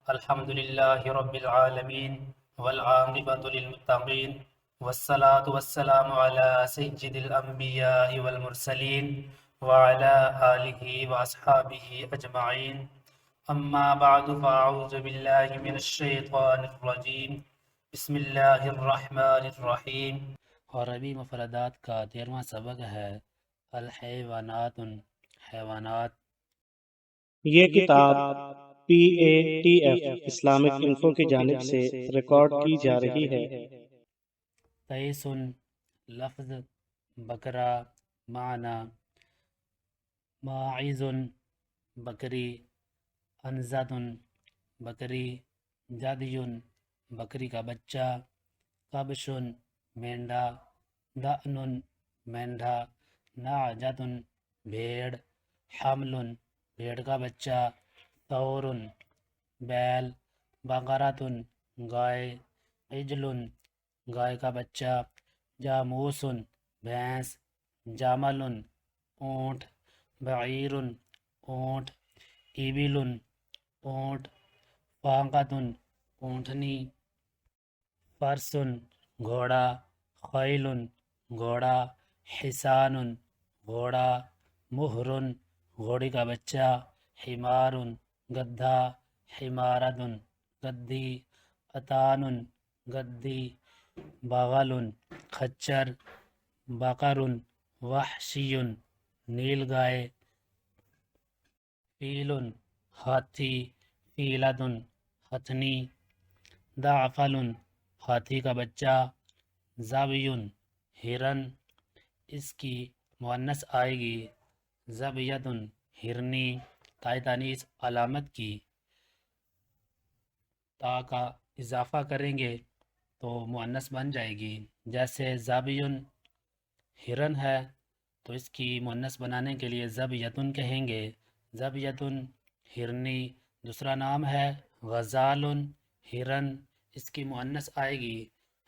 الحمد لله رب العالمين والعاقبة للمتقين والصلاة والسلام على سيد الأنبياء والمرسلين وعلى آله وأصحابه أجمعين أما بعد فأعوذ بالله من الشيطان الرجيم بسم الله الرحمن الرحيم. اور عربی مفردات کا 13واں سبق ہے الحیوانات، حیوانات. یہ کتاب PATF اسلامک انفو کی جانب سے ریکارڈ کی جا رہی ہے۔ تیس لفظ بکرا، معنی ماعز بکری، انزت بکری، جدی بکری کا بچہ، کبش مینڈا، دأن مینڈا، نعجت بھیڑ، حمل بھیڑ کا بچہ، ثور بیل، بقرۃ گائے، عجل گائے کا بچہ، جاموس بھینس، جمل اونٹ، بعیر اونٹ، ابل اونٹ، فاقۃ اونٹنی، فرس گھوڑا، خیل گھوڑا، حصان گھوڑا، مہر گھوڑی کا بچہ، حمار گدھا، حمارۃ گدھی، اتان گدھی، بغل خچر، بقر وحشی نیل گائے، فیل ہاتھی، فیلۃ ہتھنی، ضعفل ہاتھی کا بچہ، ظبی ہرن، اس کی مؤنث آئے گی ظبیۃ ہرنی، تائے تانیث علامت کی، تا کا اضافہ کریں گے تو مؤنث بن جائے گی. جیسے ظبی ہرن ہے تو اس کی مؤنث بنانے کے لیے ظبیۃ کہیں گے. ظبیۃ ہرنی. دوسرا نام ہے غزال ہرن، اس کی مؤنث آئے گی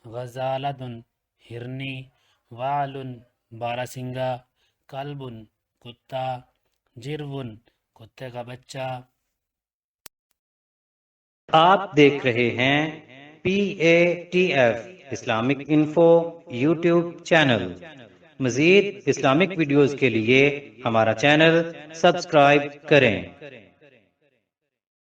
غزالۃ ہرنی. وعل باراسنگا، کلب کتا، جرو کتے کا بچہ. آپ دیکھ رہے ہیں PATF Islamic info YouTube channel. مزید اسلامک ویڈیوز کے لیے ہمارا چینل سبسکرائب کریں.